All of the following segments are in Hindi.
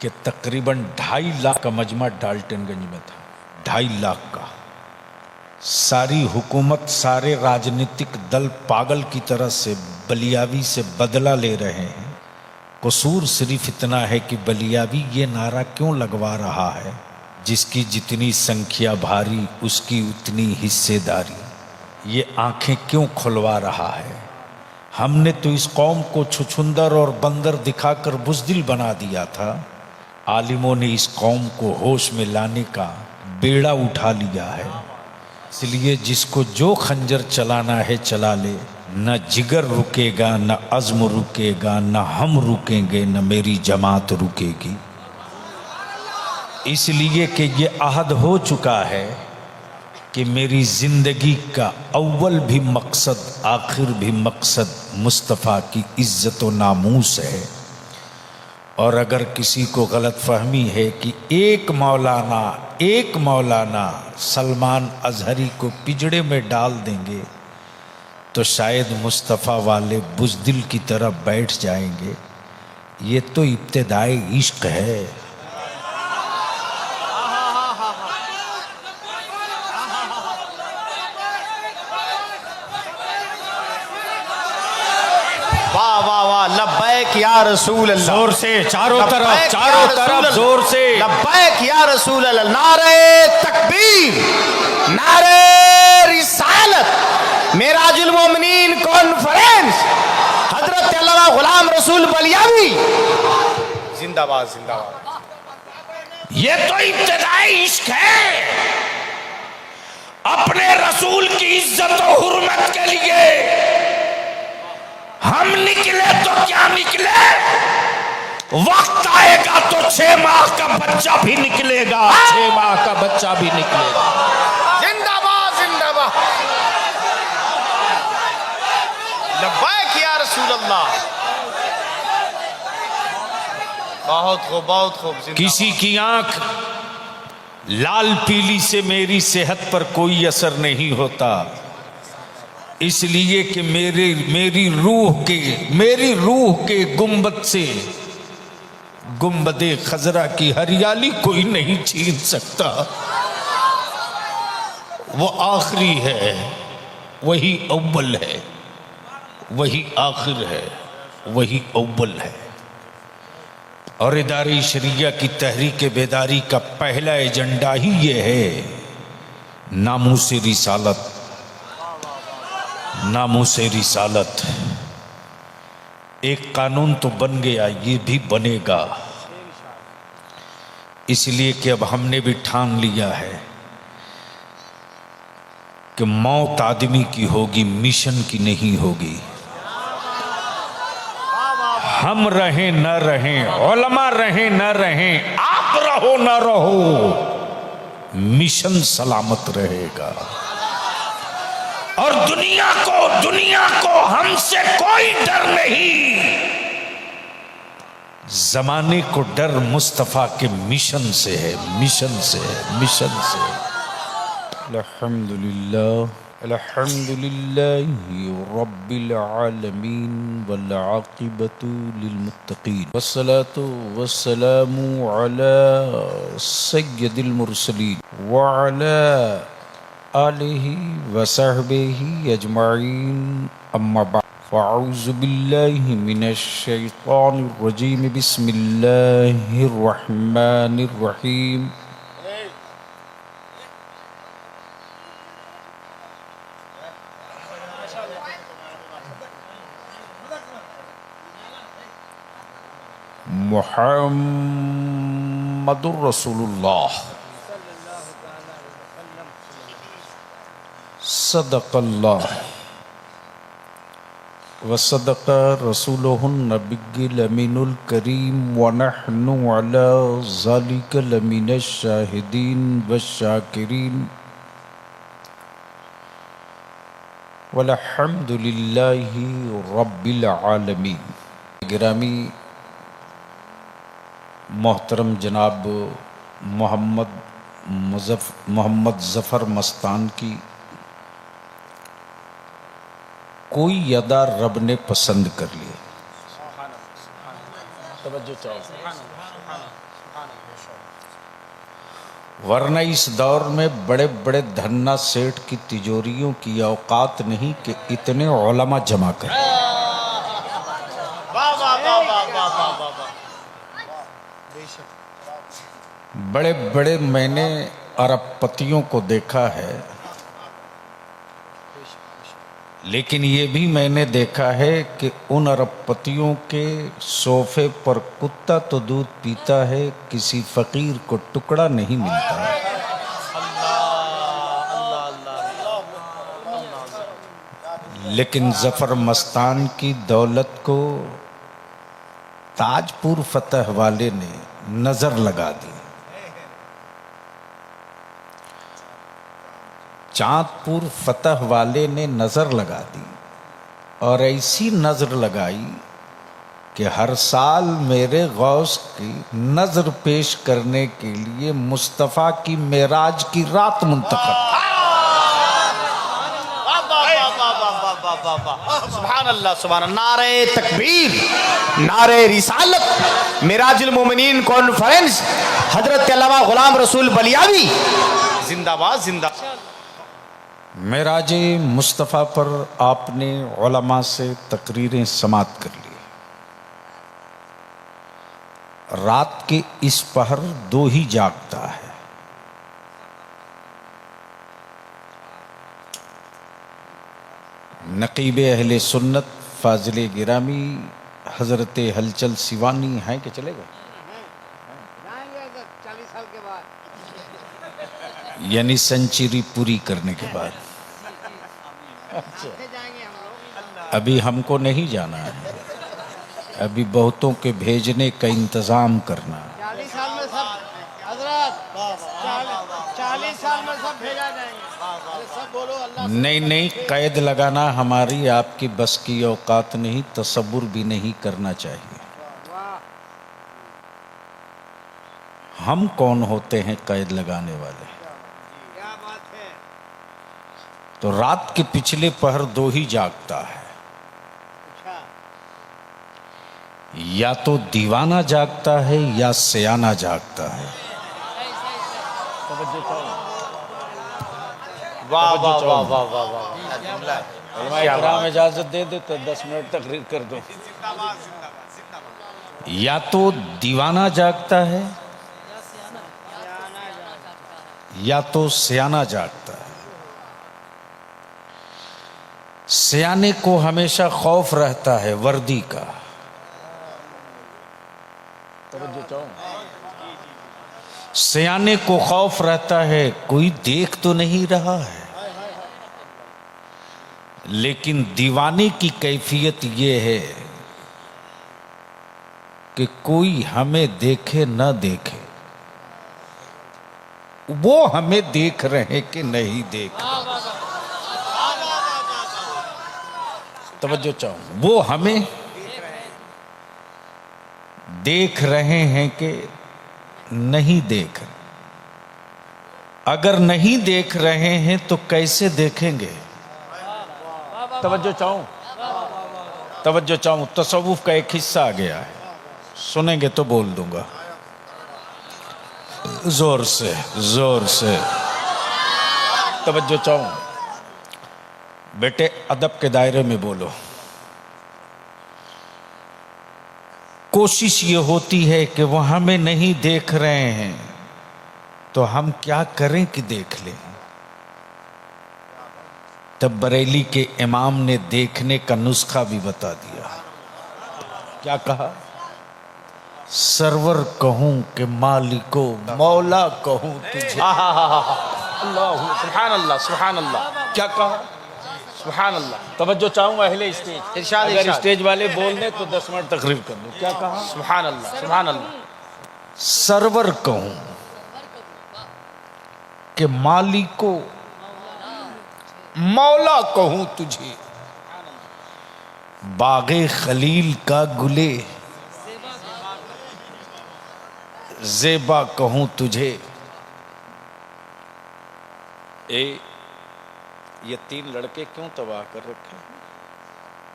कि तकरीबन 2.5 लाख का मजमा डाल्टनगंज में था। 2.5 लाख का। सारी हुकूमत, सारे राजनीतिक दल पागल की तरह से बलियावी से बदला ले रहे हैं। कसूर सिर्फ इतना है कि बलियावी ये नारा क्यों लगवा रहा है, जिसकी जितनी संख्या भारी उसकी उतनी हिस्सेदारी। ये आंखें क्यों खुलवा रहा है। हमने तो इस कौम को छुछुंदर और बंदर दिखाकर बुज़दिल बना दिया था। आलिमों ने इस कौम को होश में लाने का बेड़ा उठा लिया है। इसलिए जिसको जो खंजर चलाना है चला ले। न जिगर रुकेगा, न अज़्म रुकेगा, न हम रुकेंगे, न मेरी जमात रुकेगी। इसलिए कि ये अहद हो चुका है कि मेरी ज़िंदगी का अव्वल भी मकसद आखिर भी मकसद मुस्तफ़ा की इज़्ज़त व नामूस है। और अगर किसी को गलत फहमी है कि एक मौलाना सलमान अजहरी को पिंजड़े में डाल देंगे तो शायद मुस्तफ़ा वाले बुज़दिल की तरह बैठ जाएंगे। ये तो इब्तिदाई इश्क है। वाह वाह वाह, लब्बैक या रसूल अल्लाह। जोर से चारों तरफ जोर से लब्बैक या रसूल अल्लाह। नारे तकबीर, नारे रिसालत, मेराजुल मोमिनीन कॉन्फ्रेंस, हजरत अल्लामा गुलाम रसूल बलियावी जिंदाबाद जिंदाबाद। ये तो इब्तिदाई इश्क है। अपने रसूल की इज्जत और हुर्मत के लिए हम निकले तो क्या निकले, वक्त आएगा तो 6 माह का बच्चा भी निकलेगा। 6 माह का बच्चा भी निकलेगा। जिंदाबाद जिंदाबाद। लब्बैक या रसूल अल्लाह। बहुत खूब बहुत खूब। किसी की आंख लाल पीली से मेरी सेहत पर कोई असर नहीं होता, इसलिए कि मेरी रूह के गुंबद से गुंबदे खजरा की हरियाली कोई नहीं छीन सकता। वो आखिरी है, वही अव्वल है, वही आखिर है, वही अव्वल है। और इदारे शरिया की तहरीक बेदारी का पहला एजेंडा ही ये है, नामूसे रिसालत। नामूसे रिसालत। एक कानून तो बन गया, ये भी बनेगा। इसलिए कि अब हमने भी ठान लिया है कि मौत आदमी की होगी, मिशन की नहीं होगी। हम रहें न रहें, उलमा रहें न रहें, आप रहो न रहो, मिशन सलामत रहेगा। और दुनिया को हमसे कोई डर नहीं। जमाने को डर मुस्तफा के मिशन से है, मिशन से है, मिशन से। अल्हम्दुलिल्लाह अल्हम्दुलिल्लाहि रब्बिल आलमीन वल आक़िबतु लिल मुत्तक़ीन वस्सलातु वस्सलामु अला सय्यदिल मुरसलीन व अला आलिहि व सहबिहि अजमाइन, अम्मा बाद। फ़अऊज़ु बिल्लाहि मिनश शैतानिर रजीम, बिस्मिल्लाहिर रहमानिर रहीम। मुहम्मदुर रसूलुल्लाह सदक़ल्लाह व सदक़ रसूलुहुन नबिय्युल अमीनुल करीम व नहनु अला ज़ालिका लमिनश शाहिदीन व शाकिरीन वल्हम्दुलिल्लाहि रब्बिल आलमीन। गिरामी मोहतरम जनाब मोहम्मद ज़फ़र मस्तान की कोई अदा रब ने पसंद कर लिया। तवज्जो चाहो। वरना इस दौर में बड़े बड़े धन्ना सेठ की तिजोरियों की औकात नहीं कि इतने उलमा जमा कर। बड़े बड़े मैंने अरबपतियों को देखा है, लेकिन ये भी मैंने देखा है कि उन अरबपतियों के सोफे पर कुत्ता तो दूध पीता है, किसी फकीर को टुकड़ा नहीं मिलता है। लेकिन जफर मस्तान की दौलत को ताजपुर फतह वाले ने नजर लगा दी। चांदपुर फतह वाले ने नजर लगा दी, और ऐसी नजर लगाई कि हर साल मेरे गौस की नजर पेश करने के लिए मुस्तफ़ा की मेराज की रात मुंतखब। सुभान अल्लाह, सुभान अल्लाह। नारे तकबीर, नारे रिसालत, मिराजुल मोमिनीन कॉन्फ्रेंस, हजरत अल्लामा गुलाम रसूल बलियावी जिंदाबाद जिंदाबाद। मेराज मुस्तफ़ा पर आपने उलमा से तकरीरें समात कर ली। रात के इस पहर दो ही जागता है, नकीब अहले सुन्नत फाजिल गिरामी हजरत हलचल सिवानी हैं कि चले गए? 40 साल के बाद, यानी सेंचुरी पूरी करने के बाद। जाएंगे हम लोग। अभी हमको नहीं जाना है, अभी बहुतों के भेजने का इंतजाम करना। 40 साल में सब हजरत, 40 साल में सब भेजा जाएंगे। अरे सब बोलो अल्लाह। नहीं, कैद लगाना हमारी आपकी बस की औकात नहीं, तसव्वुर भी नहीं करना चाहिए। वाह, हम कौन होते हैं कैद लगाने वाले? क्या बात है। तो रात के पिछले पहर दो ही जागता है, अच्छा, या तो दीवाना जागता है या सयाना जागता है। वाह वाह वाह वाह वाह वाह। इकराम इजाजत दे दे तो 10 मिनट तकरीर कर दो। या तो दीवाना जागता है या तो सयाना जागता है। सयाने को हमेशा खौफ रहता है वर्दी का। सयाने को खौफ रहता है कोई देख तो नहीं रहा है। लेकिन दीवाने की कैफियत ये है कि कोई हमें देखे न देखे, वो हमें देख रहे कि नहीं देख रहे। तवज्जो चाहूं, वो हमें देख रहे हैं कि नहीं देख रहे। अगर नहीं देख रहे हैं तो कैसे देखेंगे? तवज्जो चाहूं, तसव्वुफ का एक हिस्सा आ गया है, सुनेंगे तो बोल दूंगा। जोर से तवज्जो चाहूं। बेटे अदब के दायरे में बोलो। कोशिश ये होती है कि वो हमें नहीं देख रहे हैं तो हम क्या करें कि देख लें। तब बरेली के इमाम ने देखने का नुस्खा भी बता दिया। क्या कहा? सरवर कहूं कि मालिको, मौला कहूं तुझे। अल्लाह, सुभान अल्लाह, सुभान अल्लाह। क्या कहा? सुभान अल्लाह। तवज्जो चाहूंगा अहले स्टेज। इरशाद, अगर इरशाद। स्टेज वाले बोलने तो 10 मिनट तकरीर कर दो। क्या कहा? सुभान अल्लाह, सुभान अल्लाह। सरवर कहूं कि मालिको, मौला कहूं तुझे। बागे खलील का गुले, ज़ेबा कहूं तुझे। ये 3 लड़के क्यों तबाह कर रखे?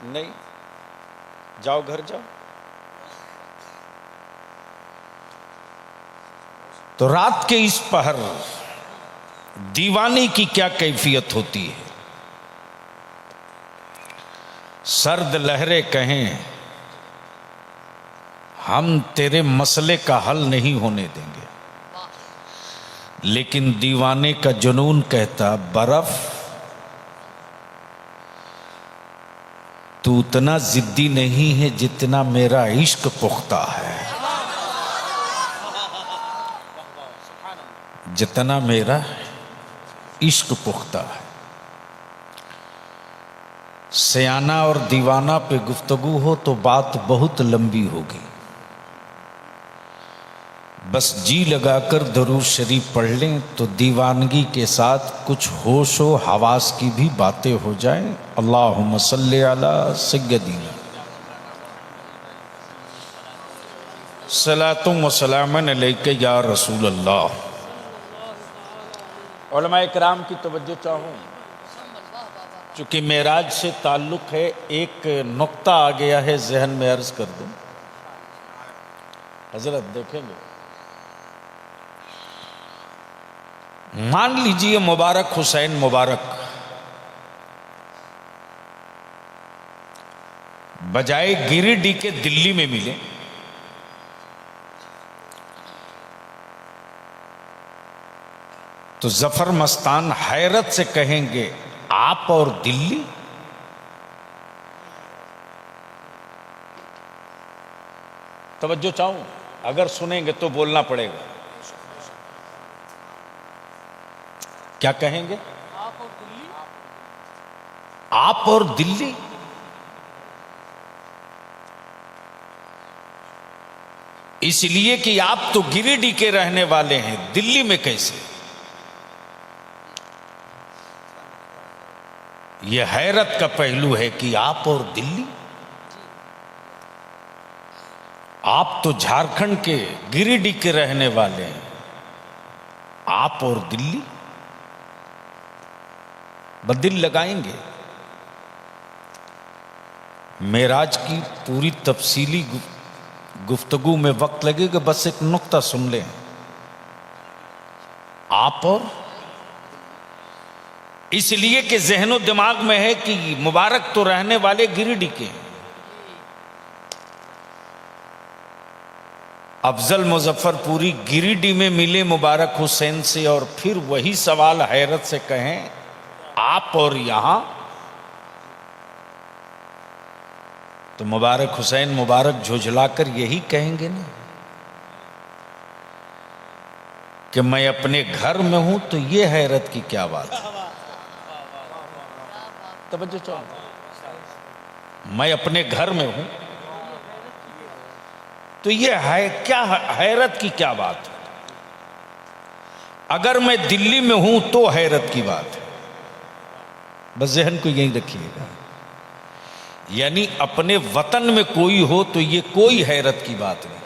नहीं, जाओ घर जाओ। तो रात के इस पहर दीवाने की क्या कैफियत होती है। सर्द लहरें कहें हम तेरे मसले का हल नहीं होने देंगे, लेकिन दीवाने का जुनून कहता बर्फ तू उतना जिद्दी नहीं है जितना मेरा इश्क पुख्ता है, जितना मेरा इश्क पुख्ता है। सयाना और दीवाना पे गुफ्तगू हो तो बात बहुत लंबी होगी, बस जी लगाकर दरूद शरीफ पढ़ लें तो दीवानगी के साथ कुछ होश व हवास की भी बातें हो जाएं। अल्लाहुम्मा सल्ली अला सय्यदीना सलातुम व सलामन अलैका या रसूल अल्लाह। उलमाए किराम की तवज्जो चाहूँ, चूँकि मेराज से ताल्लुक़ है, एक नुक्ता आ गया है जहन में, अर्ज़ कर दूँ। हजरत देखेंगे, मान लीजिए मुबारक हुसैन मुबारक बजाय गिरिडीह के दिल्ली में मिले, तो जफर मस्तान हैरत से कहेंगे आप और दिल्ली। तवज्जो चाहूं, अगर सुनेंगे तो बोलना पड़ेगा। क्या कहेंगे? आप और दिल्ली। इसलिए कि आप तो गिरिडीह के रहने वाले हैं, दिल्ली में कैसे? यह हैरत का पहलू है कि आप और दिल्ली। आप तो झारखंड के गिरिडीह के रहने वाले हैं, आप और दिल्ली बदिल लगाएंगे। मेराज की पूरी तफसीली गुफ्तगू में वक्त लगेगा, बस एक नुक्ता सुन लें। आप और, इसलिए कि जहनो दिमाग में है कि मुबारक तो रहने वाले गिरिडीह के हैं। अफजल मुजफ्फरपुरी गिरिडीह में मिले मुबारक हुसैन से, और फिर वही सवाल हैरत से कहें आप और यहां, तो मुबारक हुसैन मुबारक झुझलाकर यही कहेंगे ना कि मैं अपने घर में हूं, तो ये हैरत की क्या बात है। तवज्जो चाहो, मैं अपने घर में हूं तो ये है क्या, हैरत की क्या बात है। अगर मैं दिल्ली में हूं तो हैरत की बात है। बस जहन को यही रखिएगा, यानी अपने वतन में कोई हो तो ये कोई हैरत की बात नहीं,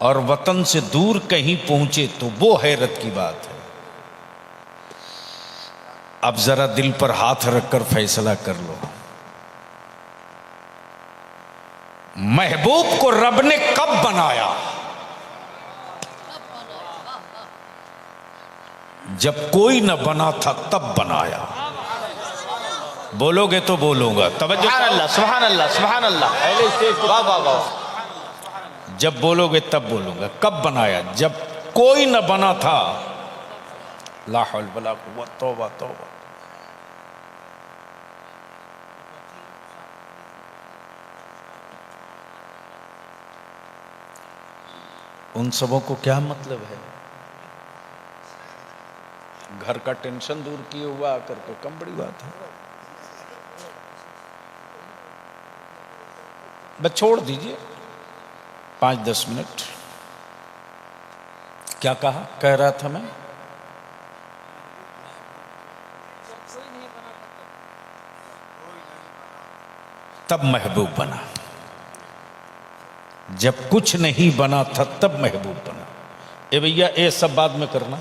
और वतन से दूर कहीं पहुंचे तो वो हैरत की बात है। अब जरा दिल पर हाथ रखकर फैसला कर लो, महबूब को रब ने कब बनाया? जब कोई न बना था तब बनाया। बोलोगे तो बोलूंगा। तवज्जो, सुभान अल्लाह, सुभान अल्लाह, सुभान अल्लाह। पहले स्टेज पे, वाह वाह वाह। जब बोलोगे तब बोलूंगा। कब बनाया? जब कोई न बना था। ला हौल वला कुव्वत, तौबा तौबा। उन सबों को क्या मतलब है? घर का टेंशन दूर किए हुआ आकर के, कम बड़ी बात है। बस छोड़ दीजिए 5-10 मिनट। क्या कहा, कह रहा था मैं, तब महबूब बना। जब कुछ नहीं बना था तब महबूब बना। ए भैया, ये सब बाद में करना,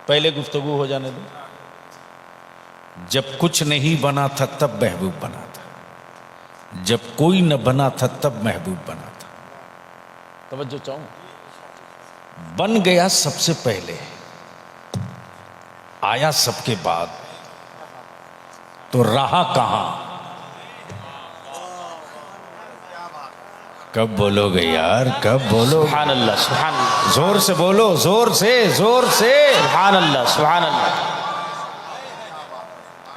पहले गुफ्तगू हो जाने दो। जब कुछ नहीं बना था तब महबूब बना था, जब कोई न बना था तब महबूब बना था। तवज्जो चाहूं, बन गया सबसे पहले, आया सबके बाद, तो रहा कहां? कब बोलोगे यार, कब बोलोगे? सुभान अल्लाह, सुभान अल्लाह, जोर से बोलो, जोर से, जोर से। सुभान अल्लाह, सुभान अल्लाह।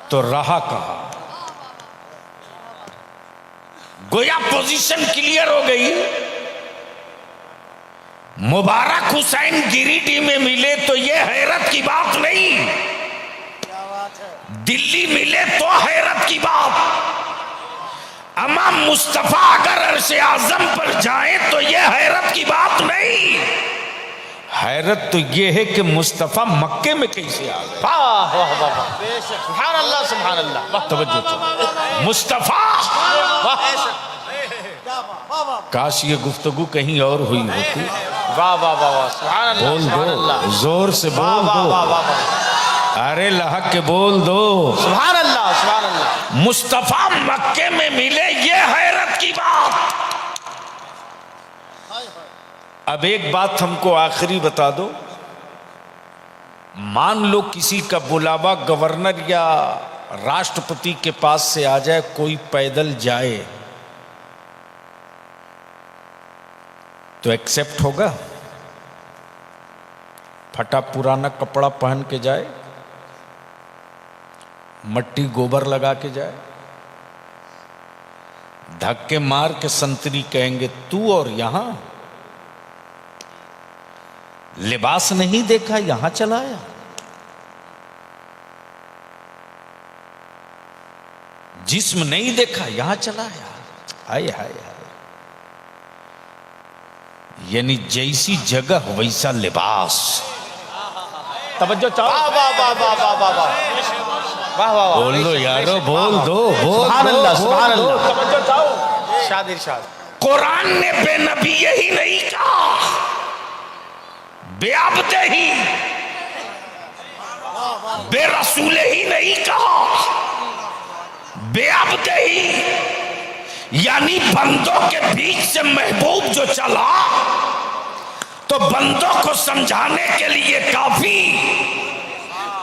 तो रहा कहां? गोया पोजीशन क्लियर हो गई। मुबारक हुसैन गिरिडीह में मिले तो ये हैरत की बात नहीं, दिल्ली मिले तो हैरत की बात। इमाम मुस्तफा अगर अर्शे आजम पर जाए तो ये हैरत की बात नहीं, हैरत तो ये है कि मुस्तफा मक्के में कैसे आ गए। वाह वाह वाह वाह, सुभान अल्लाह, सुभान अल्लाह। तवज्जो तो। मुस्तफा, काश ये गुफ्तगू कहीं और हुई होती। वाह वाह वाह वाह, सुभान अल्लाह, बोल सुभान अल्लाह। दो, जोर से वाह बोल वाह दो। वाह वाह वाह, अरे लहक के बोल दो। सुभान अल्लाह, सुभान अल्लाह। मुस्तफा मक्के में मिले, ये हैरत की बात। अब एक बात हमको आखिरी बता दो, मान लो किसी का बुलावा गवर्नर या राष्ट्रपति के पास से आ जाए, कोई पैदल जाए तो एक्सेप्ट होगा? फटा पुराना कपड़ा पहन के जाए, मट्टी गोबर लगा के जाए, धक्के मार के संतरी कहेंगे तू और यहां लिबास नहीं देखा यहां चलाया? जिस्म नहीं देखा यहां चलाया? हाय हाय हाय। यानी जैसी जगह वैसा लिबास। तवज्जो चाहो। वाह वाह वाह वाह वाह वाह वाह, वाह वाह वाह। बोल दो यारो, बोल दो, बोल सुभान दो, अल्लाह, बोल सुभान दो। अल्लाह। तवज्जो चाहो। इरशाद, इरशाद। कुरान ने बेनबी यही नहीं कहा, बेअब्दे ही, बेरसूले ही नहीं कहा, बेअब्दे ही। यानी बंदों के बीच से महबूब जो चला तो बंदों को समझाने के लिए काफी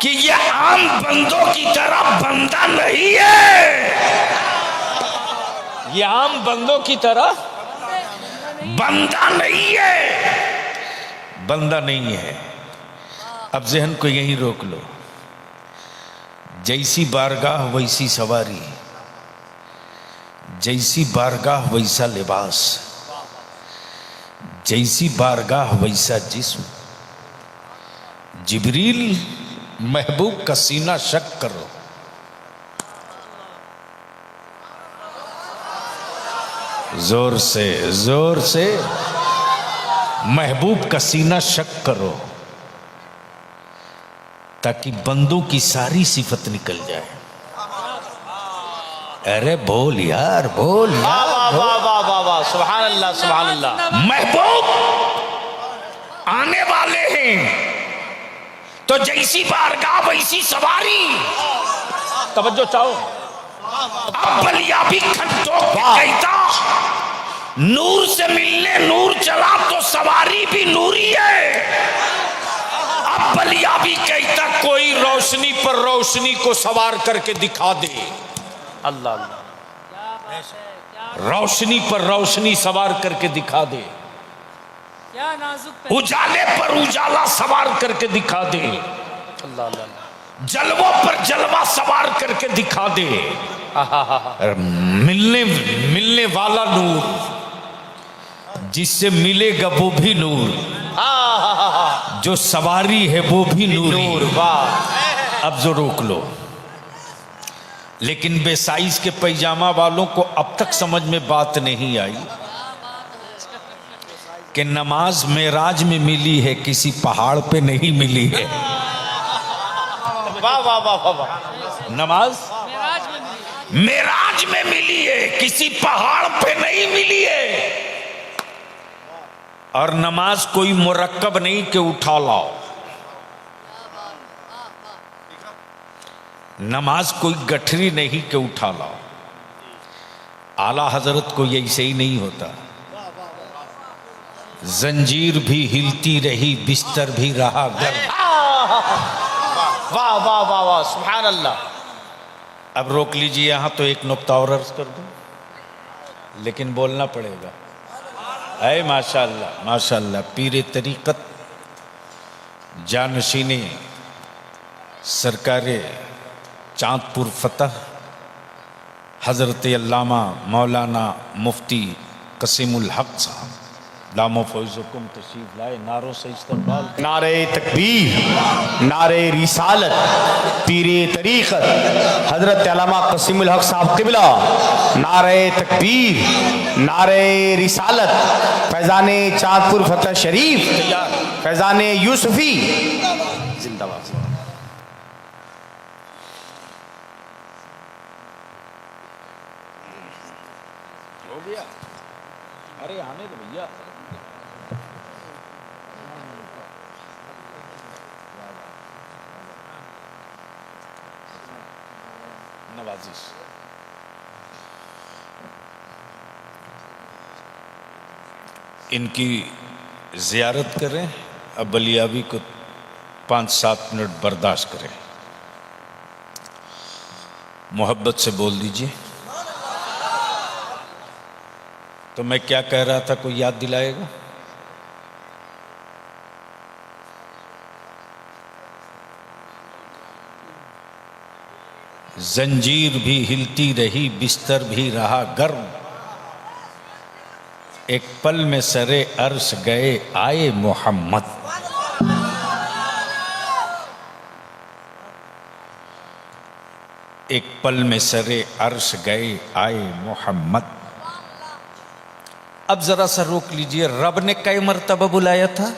कि ये आम बंदों की तरह बंदा नहीं है, ये आम बंदों की तरह बंदा नहीं है, बंदा नहीं है। अब जहन को यहीं रोक लो। जैसी बारगाह वैसी सवारी, जैसी बारगाह वैसा लिबास, जैसी बारगाह वैसा जिस्म। जिब्रील महबूब का सीना शक करो, जोर से, जोर से। महबूब का सीना शक करो ताकि बंदों की सारी सिफत निकल जाए। अरे बोल यार, बोल वाह यार। वाह वाह वाह वाह वाह, सुभान अल्लाह, सुभान अल्लाह। महबूब आने वाले हैं तो जैसी बारगाह वैसी सवारी। तवज्जो चाहो। अब बलिया भी खंडों के कहता, नूर से मिलने नूर चला तो सवारी भी नूरी है। अब बलिया भी कहता कोई रोशनी पर रोशनी को सवार करके दिखा दे। अल्लाह अल्लाह, रोशनी पर रोशनी सवार करके दिखा दे, क्या नाजुक उजाले पर उजाला सवार करके दिखा दे, अल्लाह अल्लाह। जलवों पर जलवा सवार करके दिखा दे। और मिलने वाला नूर, जिससे मिलेगा वो भी नूर, जो सवारी है वो भी नूर। वाह। अब जो रोक लो। लेकिन बेसाइज के पैजामा वालों को अब तक समझ में बात नहीं आई कि नमाज मेराज में मिली है, किसी पहाड़ पे नहीं मिली है। वाह वाह वाह वाह वाह। नमाज मेराज में मिली। मेराज में मिली है, किसी पहाड़ पे नहीं मिली है। और नमाज कोई मुरक्कब नहीं कि उठा लाओ, नमाज कोई गठरी नहीं कि उठा लाओ। आला हजरत को ये ऐसे ही नहीं होता। जंजीर भी हिलती रही, बिस्तर भी रहा गर्म। वाह वाह वाह वाह, सुभान अल्लाह। अब रोक लीजिए यहाँ, तो एक नुक्ता और अर्ज कर दूं, लेकिन बोलना पड़ेगा। है माशाअल्लाह माशाअल्लाह। पीर तरीक़त जानशीने सरकारे चांदपुर फतह हज़रत अल्लामा मौलाना मुफ्ती कसीमुल हक साहब दामो फौज़ुकुम तशरीफ लाए। नारों से इस्तकबाल। नारे तकबीर, नारे रिसालत, पीरे तरीक़त हजरत अल्लामा क़सीमुल हक साहब क़िबला। नारे तकबीर, नारे रिसालत, फैज़ाने चाँदपुर फतह शरीफ, फैज़ाने यूसुफ़ी जिंदाबाद। हो गया? अरे आने दो भैया। नवाजिश। इनकी ज़ियारत करें। अब बलियावी को 5-7 मिनट बर्दाश्त करें। मोहब्बत से बोल दीजिए। तो मैं क्या कह रहा था, कोई याद दिलाएगा? जंजीर भी हिलती रही, बिस्तर भी रहा गर्म। एक पल में सरे अर्श गए आए मोहम्मद। एक पल में सरे अर्श गए आए मोहम्मद। अब जरा सा रोक लीजिए। रब ने कई मर्तबा बुलाया था?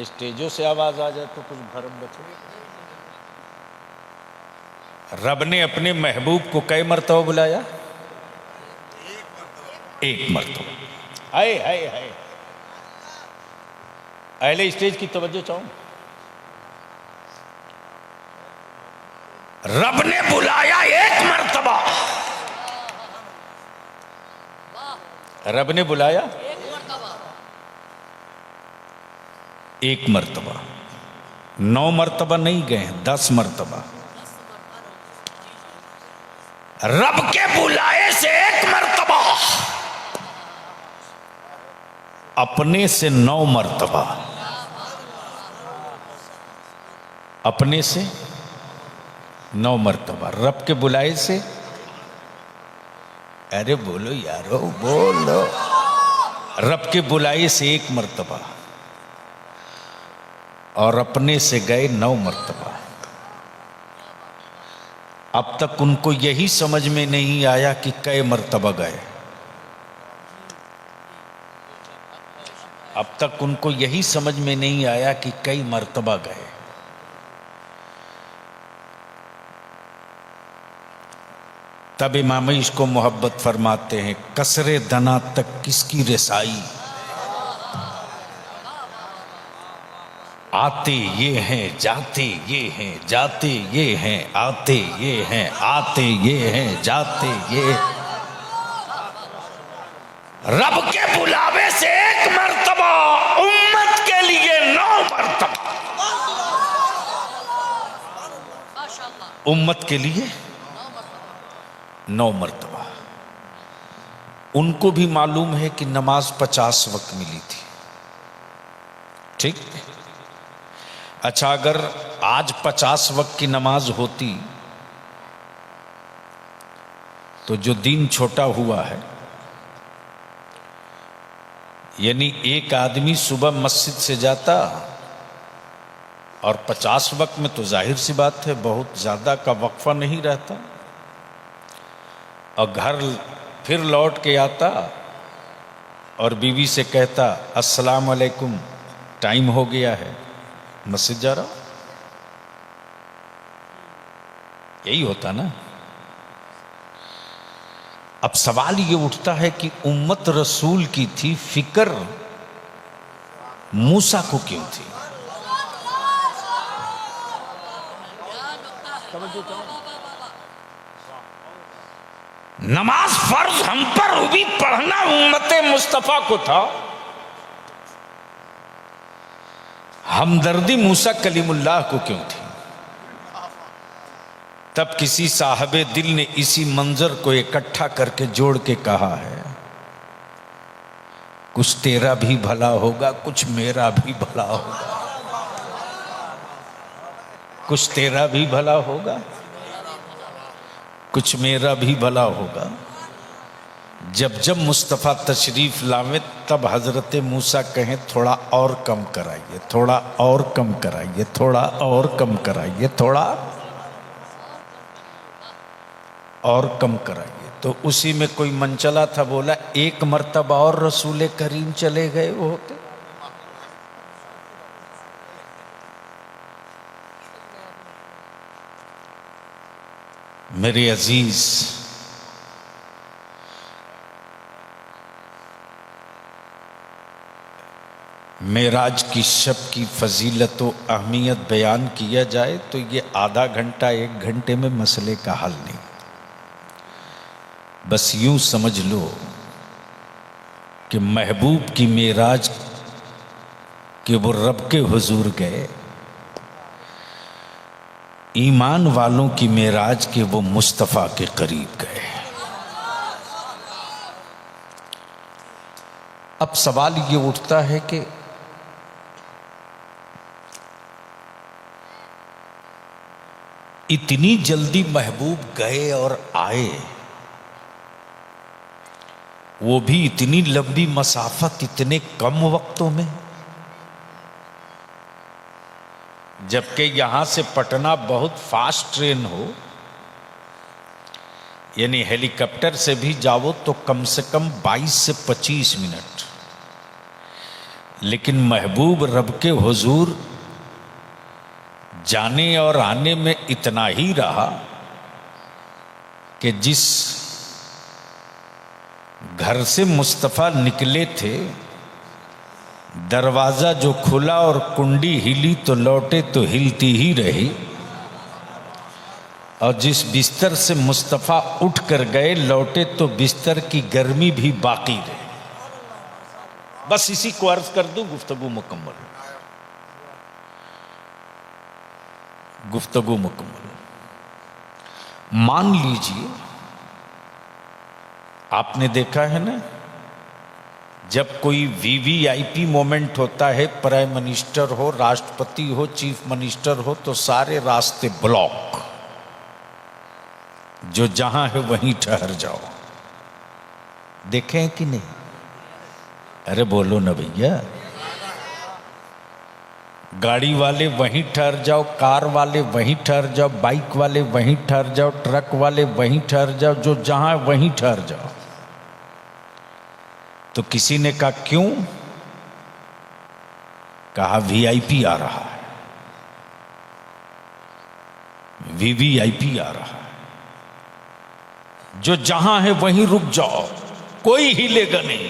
स्टेजों से आवाज आ जाए तो कुछ भरम बचे। रब ने अपने महबूब को कई मर्तबा बुलाया? एक मर्तबा। हाय हाय हाय। अहले स्टेज की तवज्जो चाहूं। रब ने बुलाया एक मर्तबा। रब ने बुलाया एक मर्तबा। 9 मर्तबा नहीं गए, 10 मर्तबा। रब के बुलाए से एक मर्तबा, अपने से 9 मर्तबा। अपने से 9 मर्तबा, रब के बुलाए से। अरे बोलो यारो बोलो। रब के बुलाए से एक मर्तबा और अपने से गए 9 मर्तबा। अब तक उनको यही समझ में नहीं आया कि कई मर्तबा गए। अब तक उनको यही समझ में नहीं आया कि कई मर्तबा गए। तब इमाम इसको मोहब्बत फरमाते हैं, कसरे दना तक किसकी रसाई, आते ये हैं जाते ये हैं, जाते ये हैं आते ये हैं, आते ये हैं जाते ये। रब के बुलावे से एक मर्तबा, उम्मत के लिए 9 मर्तबा। उम्मत के लिए 9 मर्तबा। उनको भी मालूम है कि नमाज 50 वक्त मिली थी। ठीक। अच्छा, अगर आज 50 वक्त की नमाज होती तो जो दिन छोटा हुआ है, यानी एक आदमी सुबह मस्जिद से जाता और 50 वक्त में तो जाहिर सी बात है बहुत ज़्यादा का वक्फा नहीं रहता, और घर फिर लौट के आता और बीवी से कहता अस्सलाम वालेकुम, टाइम हो गया है, मस्जिद जा रहा हूं। यही होता ना। अब सवाल ये उठता है कि उम्मत रसूल की थी, फिक्र मूसा को क्यों थी? नमाज फर्ज हम पर भी पढ़ना उम्मते मुस्तफा को था। हमदर्दी मूसा कलीमुल्लाह को क्यों थी? तब किसी साहबे दिल ने इसी मंजर को इकट्ठा करके जोड़ के कहा है, कुछ तेरा भी भला होगा, कुछ मेरा भी भला होगा, कुछ तेरा भी भला होगा, कुछ मेरा भी भला होगा। जब जब मुस्तफ़ा तशरीफ लावे तब हजरत मूसा कहें थोड़ा और कम कराइए, थोड़ा और कम कराइए, थोड़ा और कम कराइए, थोड़ा और कम कराइए। तो उसी में कोई मनचला था, बोला एक मर्तबा और रसूल करीम चले गए वो होते। मेरे अजीज, मेराज की शब की फजीलत व अहमियत बयान किया जाए तो ये आधा घंटा एक घंटे में मसले का हल नहीं। बस यूं समझ लो कि महबूब की मेराज कि वो रब के हुजूर गए, ईमान वालों की मेराज के वो मुस्तफ़ा के करीब गए। अब सवाल ये उठता है कि इतनी जल्दी महबूब गए और आए, वो भी इतनी लंबी मसाफत इतने कम वक्तों में, जबकि यहां से पटना बहुत फास्ट ट्रेन हो, यानी हेलीकॉप्टर से भी जाओ तो कम से कम 22 से 25 मिनट। लेकिन महबूब रब के हुजूर जाने और आने में इतना ही रहा कि जिस घर से मुस्तफ़ा निकले थे, दरवाजा जो खुला और कुंडी हिली तो लौटे तो हिलती ही रही, और जिस बिस्तर से मुस्तफ़ा उठ कर गए लौटे तो बिस्तर की गर्मी भी बाकी रही। बस इसी को अर्ज कर दूं, गुफ्तगू मुकम्मल, गुफ्तगू मुकम्मल। मान लीजिए आपने देखा है ना, जब कोई वीवीआईपी मोमेंट होता है, प्राइम मिनिस्टर हो, राष्ट्रपति हो, चीफ मिनिस्टर हो, तो सारे रास्ते ब्लॉक, जो जहां है वहीं ठहर जाओ। देखें कि नहीं? अरे बोलो ना भैया। गाड़ी वाले वहीं ठहर जाओ, कार वाले वहीं ठहर जाओ, बाइक वाले वहीं ठहर जाओ, ट्रक वाले वहीं ठहर जाओ, जो जहां है वहीं ठहर जाओ। तो किसी ने कहा क्यों? कहा वीआईपी आ रहा है, वीवीआईपी आ रहा है, जो जहां है वहीं रुक जाओ, कोई हिलेगा नहीं,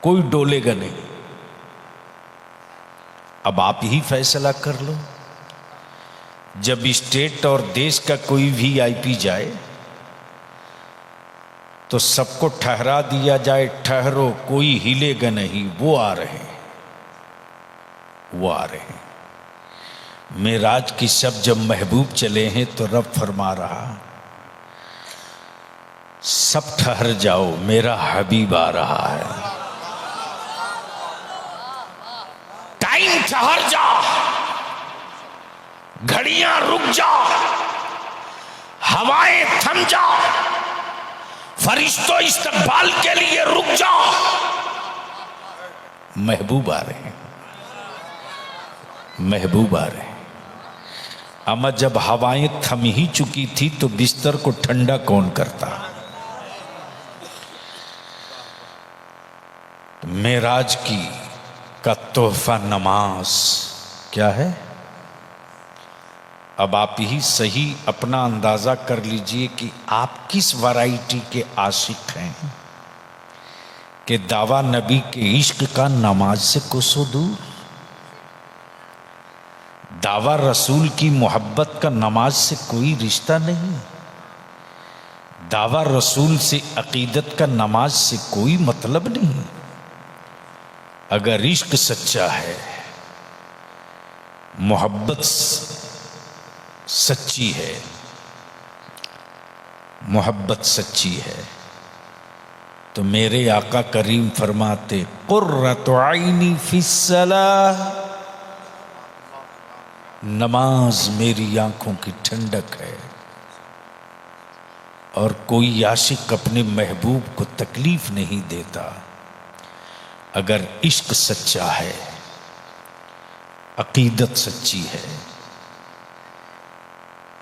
कोई डोलेगा नहीं। अब आप ही फैसला कर लो, जब स्टेट और देश का कोई वीआईपी जाए तो सबको ठहरा दिया जाए, ठहरो, कोई हिलेगा नहीं, वो आ रहे हैं, वो आ रहे हैं। मेराज की शब जब महबूब चले हैं तो रब फरमा रहा, सब ठहर जाओ, मेरा हबीब आ रहा है। टाइम ठहर जा, घड़ियां रुक जा, हवाएं थम जा, फरिश्तों इस्तकबाल के लिए रुक जा, महबूब आ रहे हैं, महबूब आ रहे हैं। अमा जब हवाएं थम ही चुकी थी तो बिस्तर को ठंडा कौन करता? मेराज की का तोहफा नमाज क्या है? अब आप ही सही अपना अंदाजा कर लीजिए कि आप किस वैरायटी के आशिक हैं कि दावा नबी के इश्क का नमाज से कोसों दूर। दावा रसूल की मोहब्बत का नमाज से कोई रिश्ता नहीं। दावा रसूल से अकीदत का नमाज से कोई मतलब नहीं। अगर इश्क सच्चा है, मोहब्बत सच्ची है, मोहब्बत सच्ची है, तो मेरे आका करीम फरमाते कुर्रतु आइनी फिस्सलाह, नमाज मेरी आंखों की ठंडक है। और कोई आशिक अपने महबूब को तकलीफ नहीं देता। अगर इश्क सच्चा है, अकीदत सच्ची है,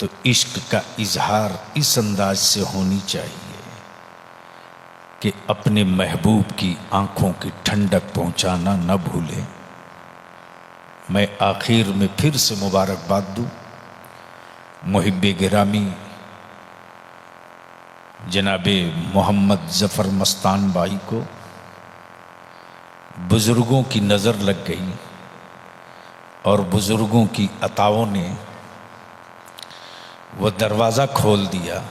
तो इश्क का इजहार इस अंदाज से होनी चाहिए कि अपने महबूब की आंखों की ठंडक पहुंचाना न भूले। मैं आखिर में फिर से मुबारकबाद दूं मुहिब्बे गिरामी जनाबे मोहम्मद जफ़र मस्तान भाई को। बुज़ुर्गों की नज़र लग गई और बुज़ुर्गों की अताओं ने वो दरवाज़ा खोल दिया।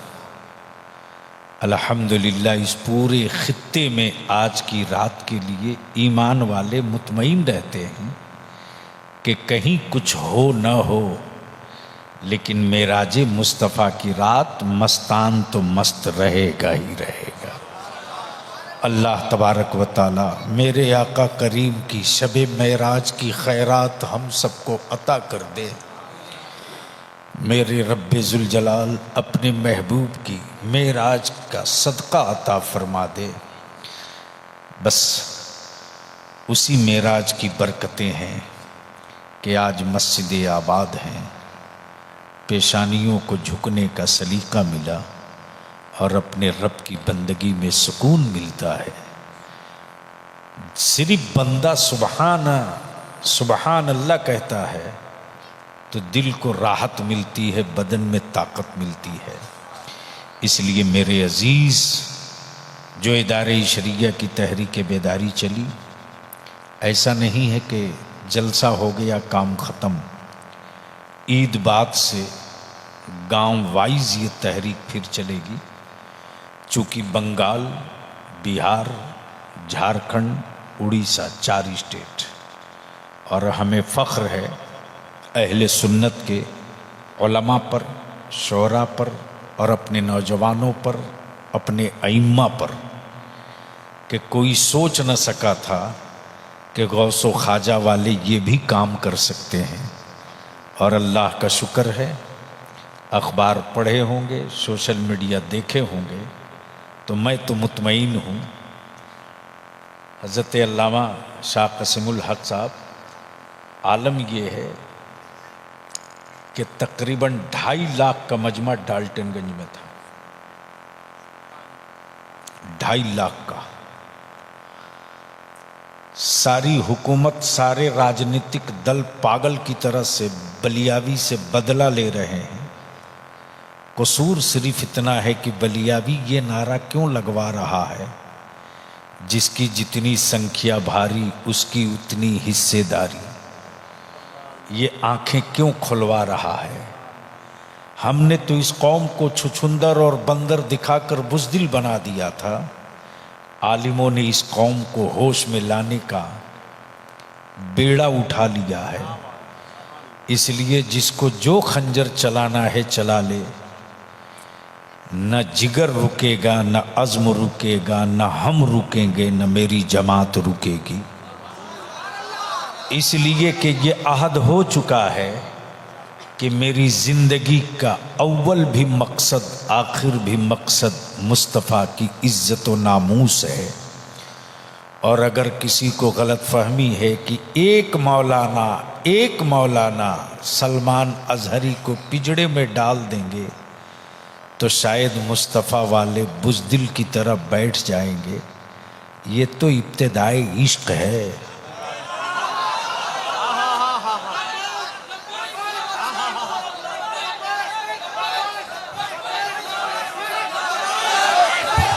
अल्हम्दुलिल्लाह इस पूरे खित्ते में आज की रात के लिए ईमान वाले मुतमईन रहते हैं कि कहीं कुछ हो न हो, लेकिन मेराजे मुस्तफ़ा की रात मस्तान तो मस्त रहेगा ही रहेगा। अल्लाह तबारक व ताला मेरे आका करीम की शबे मेराज की खैरात हम सबको अता कर दे। मेरे रब्बे जुल जलाल अपने महबूब की मेराज का सदका अता फरमा दे। बस उसी मेराज की बरकतें हैं कि आज मस्जिद आबाद हैं, पेशानियों को झुकने का सलीका मिला और अपने रब की बंदगी में सुकून मिलता है। सिर्फ बंदा सुबहान अल्लाह कहता है तो दिल को राहत मिलती है, बदन में ताकत मिलती है। इसलिए मेरे अजीज़, जो इदारे शरिया की तहरीक बेदारी चली, ऐसा नहीं है कि जलसा हो गया काम ख़त्म। ईद बाद से गांव वाइज ये तहरीक फिर चलेगी, चूँकि बंगाल, बिहार, झारखंड, उड़ीसा 4 स्टेट, और हमें फ़ख्र है अहले सुन्नत के उलमा पर, शोरा पर और अपने नौजवानों पर, अपने अइम्मा पर, कि कोई सोच न सका था कि गौसो ख्वाजा वाले ये भी काम कर सकते हैं। और अल्लाह का शुक्र है, अखबार पढ़े होंगे, सोशल मीडिया देखे होंगे, तो मैं तो मुतमईन हूँ। हज़रत अल्लामा शाह क़सीमुल हक़ साहब, आलम ये है कि तकरीबन 2.5 लाख का मजमा डाल्टनगंज में था। 2.5 लाख का। सारी हुकूमत, सारे राजनीतिक दल पागल की तरह से बलियावी से बदला ले रहे हैं। कसूर सिर्फ इतना है कि बलियावी ये नारा क्यों लगवा रहा है, जिसकी जितनी संख्या भारी उसकी उतनी हिस्सेदारी। ये आंखें क्यों खुलवा रहा है। हमने तो इस कौम को छुछुंदर और बंदर दिखाकर बुज़दिल बना दिया था। आलिमों ने इस कौम को होश में लाने का बेड़ा उठा लिया है। इसलिए जिसको जो खंजर चलाना है चला ले, न जिगर रुकेगा, न अज़्म रुकेगा, न हम रुकेंगे, न मेरी जमात रुकेगी। इसलिए कि ये अहद हो चुका है कि मेरी ज़िंदगी का अव्वल भी मकसद, आखिर भी मकसद मुस्तफ़ा की इज़्ज़त व नामूस है। और अगर किसी को गलत फहमी है कि एक मौलाना सलमान अज़हरी को पिंजड़े में डाल देंगे तो शायद मुस्तफ़ा वाले बुज़दिल की तरह बैठ जाएंगे। ये तो इब्तिदाई इश्क है।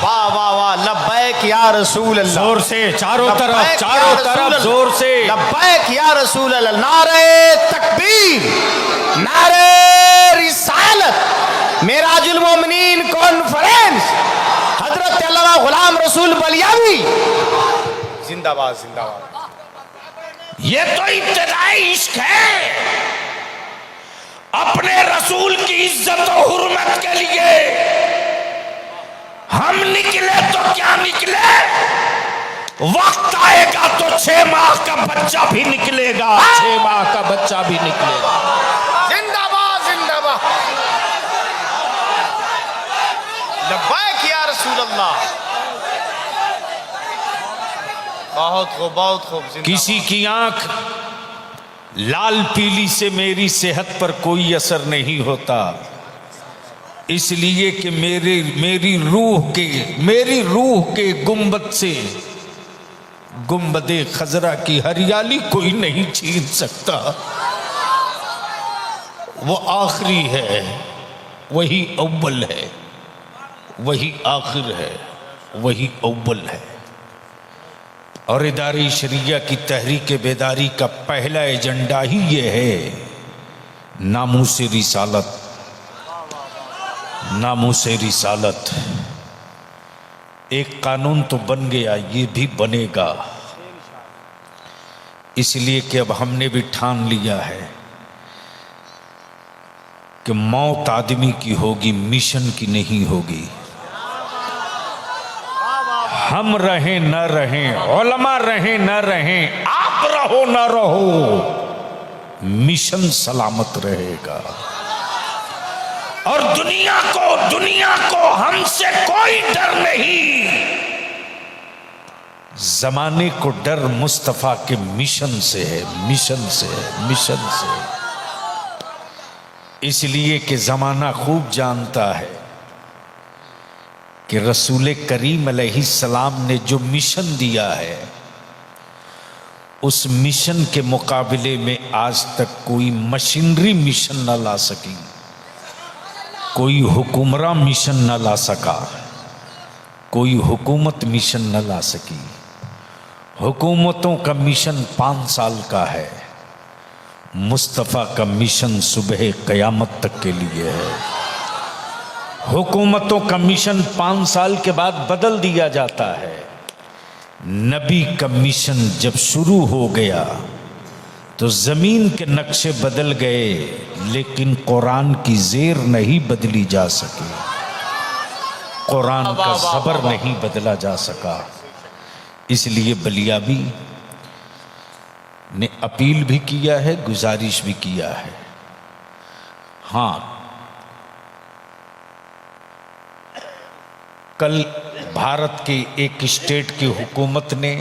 वाह वाह वाह, लब्बैक या रसूल अल्लाह। जोर से चारों लब्बैक तरफ, या चारों रसूल तरफ अल्लाह। जोर से। लब्बैक या रसूल अल्लाह। नारे तकबीर, नारे रिसालत, मेराजुल मोमिनीन कॉन्फ्रेंस, हजरत अल्लामा गुलाम रसूल बलियावी जिंदाबाद जिंदाबाद। ये तो इब्तिदाई इश्क है। अपने रसूल की इज्जत और हुर्मत के लिए हम निकले तो क्या निकले, वक्त आएगा तो 6 माह का बच्चा भी निकलेगा, 6 माह का बच्चा भी निकलेगा। जिंदाबाद जिंदाबाद। लब्बैक या रसूल अल्लाह। बहुत खूब बहुत खूब। किसी की आंख लाल पीली से मेरी सेहत पर कोई असर नहीं होता, इसलिए कि मेरी रूह के गुंबद से गुंबदे खजरा की हरियाली कोई नहीं छीन सकता। वो आखिरी है, वही अव्वल है, वही आखिर है, वही अव्वल है। और इदारे शरिया की तहरीक बेदारी का पहला एजेंडा ही ये है, नामूसे रिसालत, नामूसे रिसालत। एक कानून तो बन गया, ये भी बनेगा, इसलिए कि अब हमने भी ठान लिया है कि मौत आदमी की होगी, मिशन की नहीं होगी। हम रहें न रहें, उलमा रहें न रहें, आप रहो न रहो, मिशन सलामत रहेगा। और दुनिया को हमसे कोई डर नहीं। जमाने को डर मुस्तफा के मिशन से है, मिशन से है, मिशन से। इसलिए कि जमाना खूब जानता है कि रसूल करीम अलैहिस्सलाम ने जो मिशन दिया है, उस मिशन के मुकाबले में आज तक कोई मशीनरी मिशन न ला सकी, कोई हुकुमरा मिशन न ला सका, कोई हुकूमत मिशन न ला सकी। हुकूमतों का मिशन 5 साल का है, मुस्तफ़ा का मिशन सुबह क़यामत तक के लिए है। हुकूमतों का मिशन 5 साल के बाद बदल दिया जाता है। नबी का मिशन जब शुरू हो गया तो ज़मीन के नक्शे बदल गए, लेकिन कुरान की ज़ेर नहीं बदली जा सकी, कुरान का ज़बर नहीं बदला जा सका। इसलिए बलियावी ने अपील भी किया है, गुजारिश भी किया है। हाँ, कल भारत के एक स्टेट की हुकूमत ने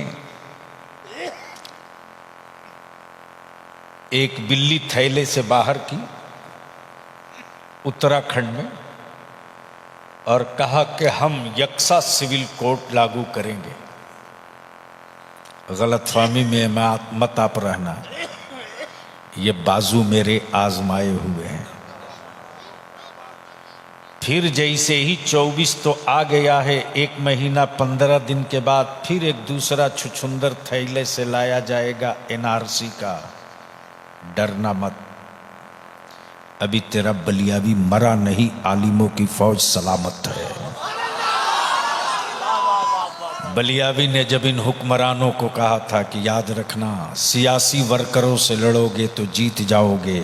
एक बिल्ली थैले से बाहर की उत्तराखंड में, और कहा कि हम यकसा सिविल कोड लागू करेंगे। गलतफहमी में मत आप रहना, ये बाजू मेरे आजमाए हुए हैं। फिर जैसे ही 24 तो आ गया है, 1 महीना 15 दिन के बाद फिर एक दूसरा छुछुंदर थैले से लाया जाएगा NRC का। डरना मत, अभी तेरा बलियावी मरा नहीं, आलिमों की फौज सलामत है। बलियावी ने जब इन हुक्मरानों को कहा था कि याद रखना, सियासी वर्करों से लड़ोगे तो जीत जाओगे,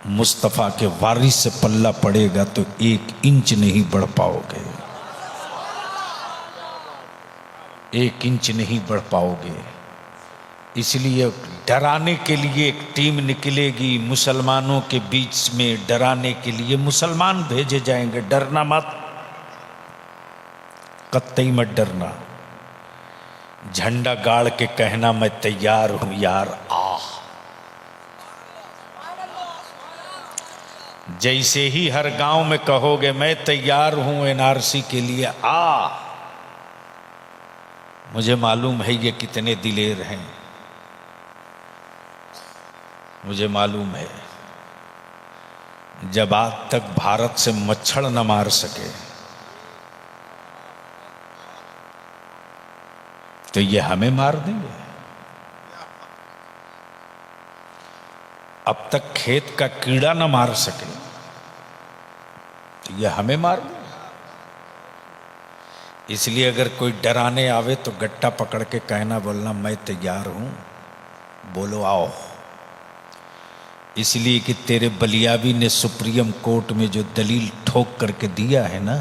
मुस्तफ़ा के वारिस से पल्ला पड़ेगा तो 1 इंच नहीं बढ़ पाओगे, 1 इंच नहीं बढ़ पाओगे। इसलिए डराने के लिए एक टीम निकलेगी, मुसलमानों के बीच में डराने के लिए मुसलमान भेजे जाएंगे। डरना मत, कतई मत डरना। झंडा गाड़ के कहना मैं तैयार हूं यार, आ। जैसे ही हर गांव में कहोगे मैं तैयार हूं NRC के लिए, आ, मुझे मालूम है ये कितने दिलेर हैं, मुझे मालूम है। जब आज तक भारत से मच्छर न मार सके, तो ये हमें मार देंगे। अब तक खेत का कीड़ा ना मार सके तो ये हमें मार देंगे। इसलिए अगर कोई डराने आवे तो गट्टा पकड़ के कहना, बोलना मैं तैयार हूं, बोलो आओ। इसलिए कि तेरे बलियावी ने सुप्रीम कोर्ट में जो दलील ठोक करके दिया है ना,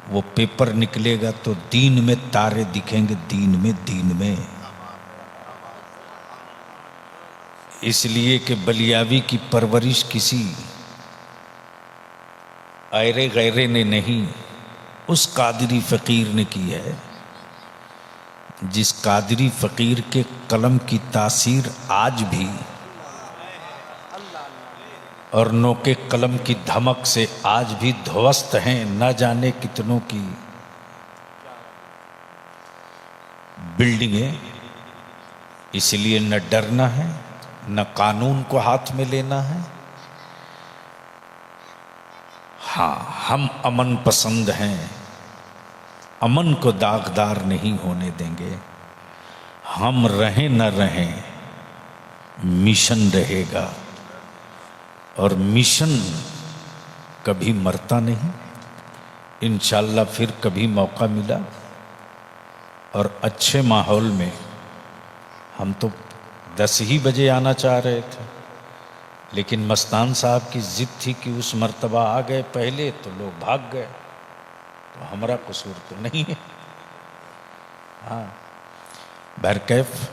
वो पेपर निकलेगा तो दीन में तारे दिखेंगे, दीन में। इसलिए कि बलियावी की परवरिश किसी ऐरे गैरे ने नहीं, उस कादरी फकीर ने की है, जिस कादरी फकीर के कलम की तासीर आज भी और नोके कलम की धमक से आज भी ध्वस्त हैं न जाने कितनों की बिल्डिंगें। इसलिए न डरना है, न कानून को हाथ में लेना है। हाँ, हम अमन पसंद हैं, अमन को दागदार नहीं होने देंगे। हम रहें न रहें, मिशन रहेगा, और मिशन कभी मरता नहीं। इंशाअल्लाह फिर कभी मौका मिला और अच्छे माहौल में, हम तो 10 ही बजे आना चाह रहे थे, लेकिन मस्तान साहब की जिद थी कि उस मर्तबा आ गए पहले तो लोग भाग गए, तो हमारा कसूर तो नहीं है। हाँ, बहरकैफ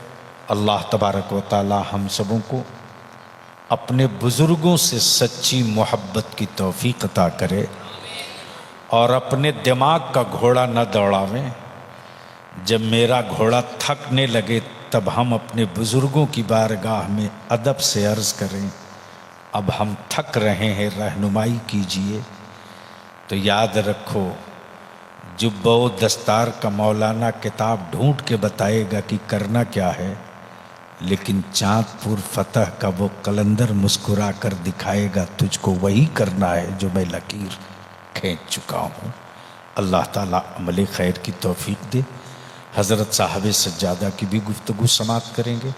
अल्लाह तबारक व तआला हम सबों को अपने बुजुर्गों से सच्ची मोहब्बत की तौफीक अता करे और अपने दिमाग का घोड़ा न दौड़ावें। जब मेरा घोड़ा थकने लगे तब हम अपने बुजुर्गों की बारगाह में अदब से अर्ज़ करें, अब हम थक रहे हैं, रहनुमाई कीजिए। तो याद रखो, जुब्बो दस्तार का मौलाना किताब ढूंढ के बताएगा कि करना क्या है, लेकिन चांदपुर फतह का वो कलंदर मुस्कुरा कर दिखाएगा तुझको वही करना है जो मैं लकीर खींच चुका हूँ। अल्लाह ताला अमल खैर की तौफीक दे। हज़रत साहब सज्जादा की भी गुफ्तगू समाप्त करेंगे।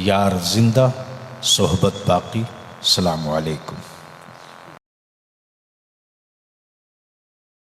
यार जिंदा, सोहबत बाकी। अस्सलामु अलैकुम।